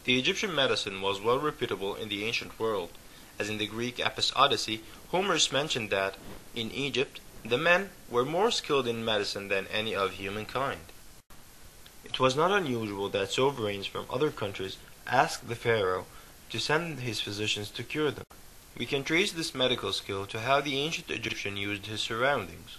The Egyptian medicine was well reputable in the ancient world, as in the Greek Epos Odyssey, Homer mentioned that, in Egypt, the men were more skilled in medicine than any of humankind. It was not unusual that sovereigns from other countries asked the pharaoh to send his physicians to cure them. We can trace this medical skill to how the ancient Egyptian used his surroundings.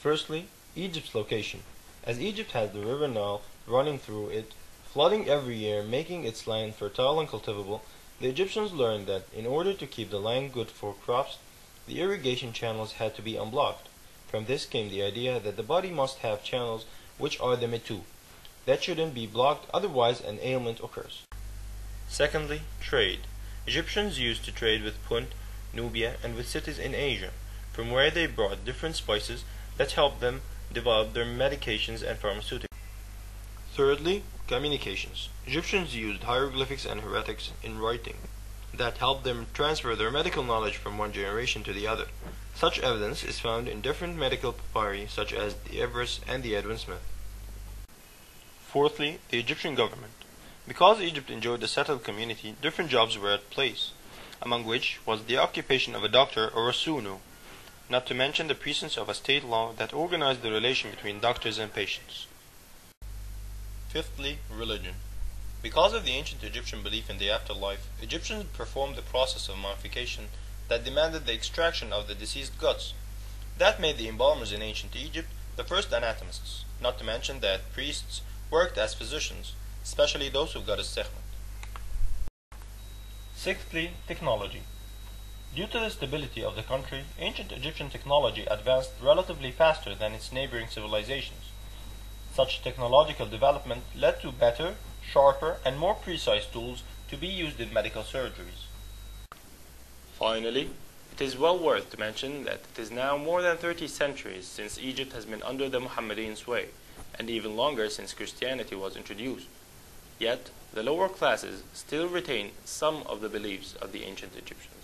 Firstly, Egypt's location. As Egypt has the river Nile running through it, flooding every year, making its land fertile and cultivable, the Egyptians learned that in order to keep the land good for crops, the irrigation channels had to be unblocked. From this came the idea that the body must have channels which are the metu, that shouldn't be blocked, otherwise an ailment occurs. Secondly, trade. Egyptians used to trade with Punt, Nubia, and with cities in Asia, from where they brought different spices that helped them develop their medications and pharmaceuticals. Thirdly, communications. Egyptians used hieroglyphics and heretics in writing that helped them transfer their medical knowledge from one generation to the other. Such evidence is found in different medical papyri such as the Everest and the Edwin Smith. Fourthly, the Egyptian government. Because Egypt enjoyed a settled community, different jobs were at place, among which was the occupation of a doctor or a sunu, not to mention the presence of a state law that organized the relation between doctors and patients. Fifthly, religion. Because of the ancient Egyptian belief in the afterlife, Egyptians performed the process of mummification that demanded the extraction of the deceased guts. That made the embalmers in ancient Egypt the first anatomists, not to mention that priests worked as physicians, especially those who got a segment. Sixthly, technology. Due to the stability of the country, ancient Egyptian technology advanced relatively faster than its neighboring civilizations. Such technological development led to better, sharper, and more precise tools to be used in medical surgeries. Finally, it is well worth to mention that it is now more than 30 centuries since Egypt has been under the Mohammedan sway, and even longer since Christianity was introduced. Yet, the lower classes still retain some of the beliefs of the ancient Egyptians.